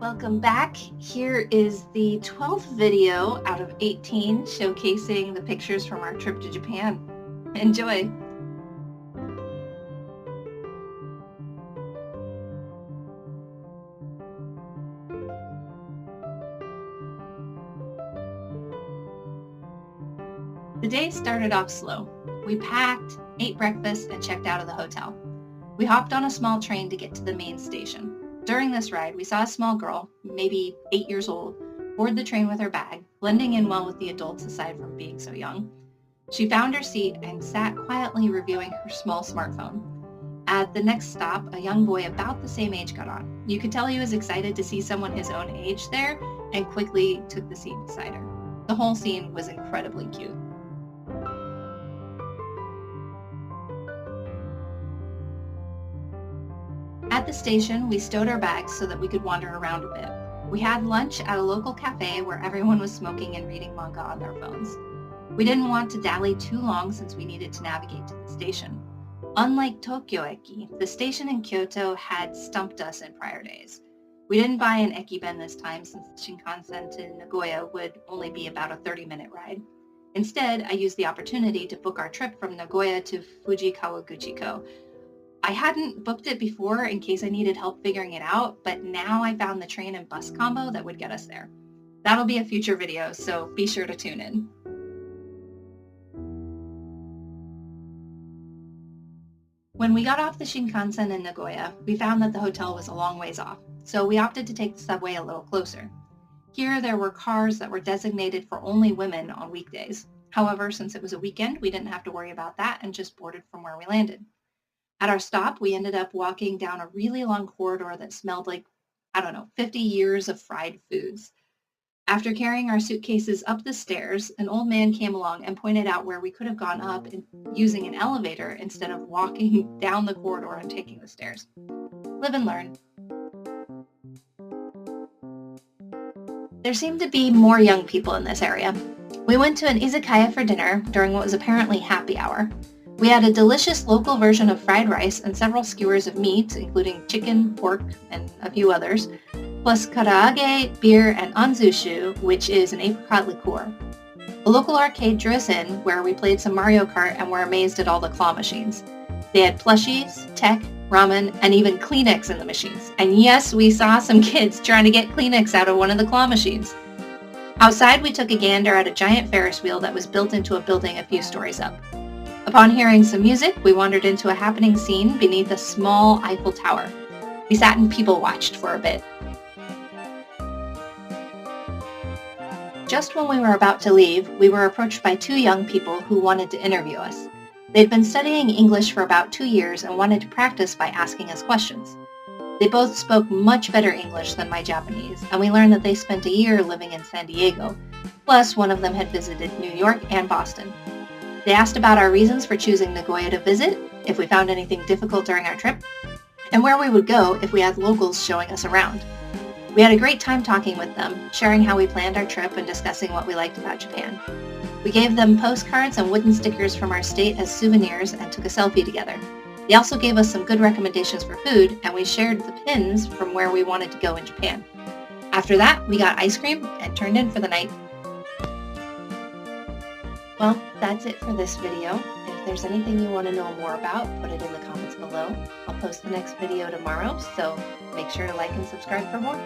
Welcome back. Here is the 12th video out of 18 showcasing the pictures from our trip to Japan. Enjoy! The day started off slow. We packed, ate breakfast, and checked out of the hotel. We hopped on a small train to get to the main station. During this ride, we saw a small girl, maybe 8 years old, board the train with her bag, blending in well with the adults aside from being so young. She found her seat and sat quietly reviewing her small smartphone. At the next stop, a young boy about the same age got on. You could tell he was excited to see someone his own age there and quickly took the seat beside her. The whole scene was incredibly cute. At the station, we stowed our bags so that we could wander around a bit. We had lunch at a local cafe where everyone was smoking and reading manga on their phones. We didn't want to dally too long since we needed to navigate to the station. Unlike Tokyo Eki, the station in Kyoto had stumped us in prior days. We didn't buy an ekiben this time since the shinkansen to Nagoya would only be about a 30-minute ride. Instead, I used the opportunity to book our trip from Nagoya to Fuji Kawaguchiko. I hadn't booked it before in case I needed help figuring it out, but now I found the train and bus combo that would get us there. That'll be a future video, so be sure to tune in. When we got off the Shinkansen in Nagoya, we found that the hotel was a long ways off, so we opted to take the subway a little closer. Here there were cars that were designated for only women on weekdays. However, since it was a weekend, we didn't have to worry about that and just boarded from where we landed. At our stop, we ended up walking down a really long corridor that smelled like, 50 years of fried foods. After carrying our suitcases up the stairs, an old man came along and pointed out where we could have gone up using an elevator instead of walking down the corridor and taking the stairs. Live and learn. There seemed to be more young people in this area. We went to an izakaya for dinner during what was apparently happy hour. We had a delicious local version of fried rice and several skewers of meat, including chicken, pork, and a few others, plus karaage, beer, and anzushu, which is an apricot liqueur. A local arcade drew us in, where we played some Mario Kart and were amazed at all the claw machines. They had plushies, tech, ramen, and even Kleenex in the machines. And yes, we saw some kids trying to get Kleenex out of one of the claw machines. Outside, we took a gander at a giant Ferris wheel that was built into a building a few stories up. Upon hearing some music, we wandered into a happening scene beneath a small Eiffel Tower. We sat and people-watched for a bit. Just when we were about to leave, we were approached by two young people who wanted to interview us. They'd been studying English for about 2 years and wanted to practice by asking us questions. They both spoke much better English than my Japanese, and we learned that they spent a year living in San Diego, plus one of them had visited New York and Boston. They asked about our reasons for choosing Nagoya to visit, if we found anything difficult during our trip, and where we would go if we had locals showing us around. We had a great time talking with them, sharing how we planned our trip and discussing what we liked about Japan. We gave them postcards and wooden stickers from our state as souvenirs and took a selfie together. They also gave us some good recommendations for food, and we shared the pins from where we wanted to go in Japan. After that, we got ice cream and turned in for the night. Well, that's it for this video. If there's anything you want to know more about, put it in the comments below. I'll post the next video tomorrow, so make sure to like and subscribe for more.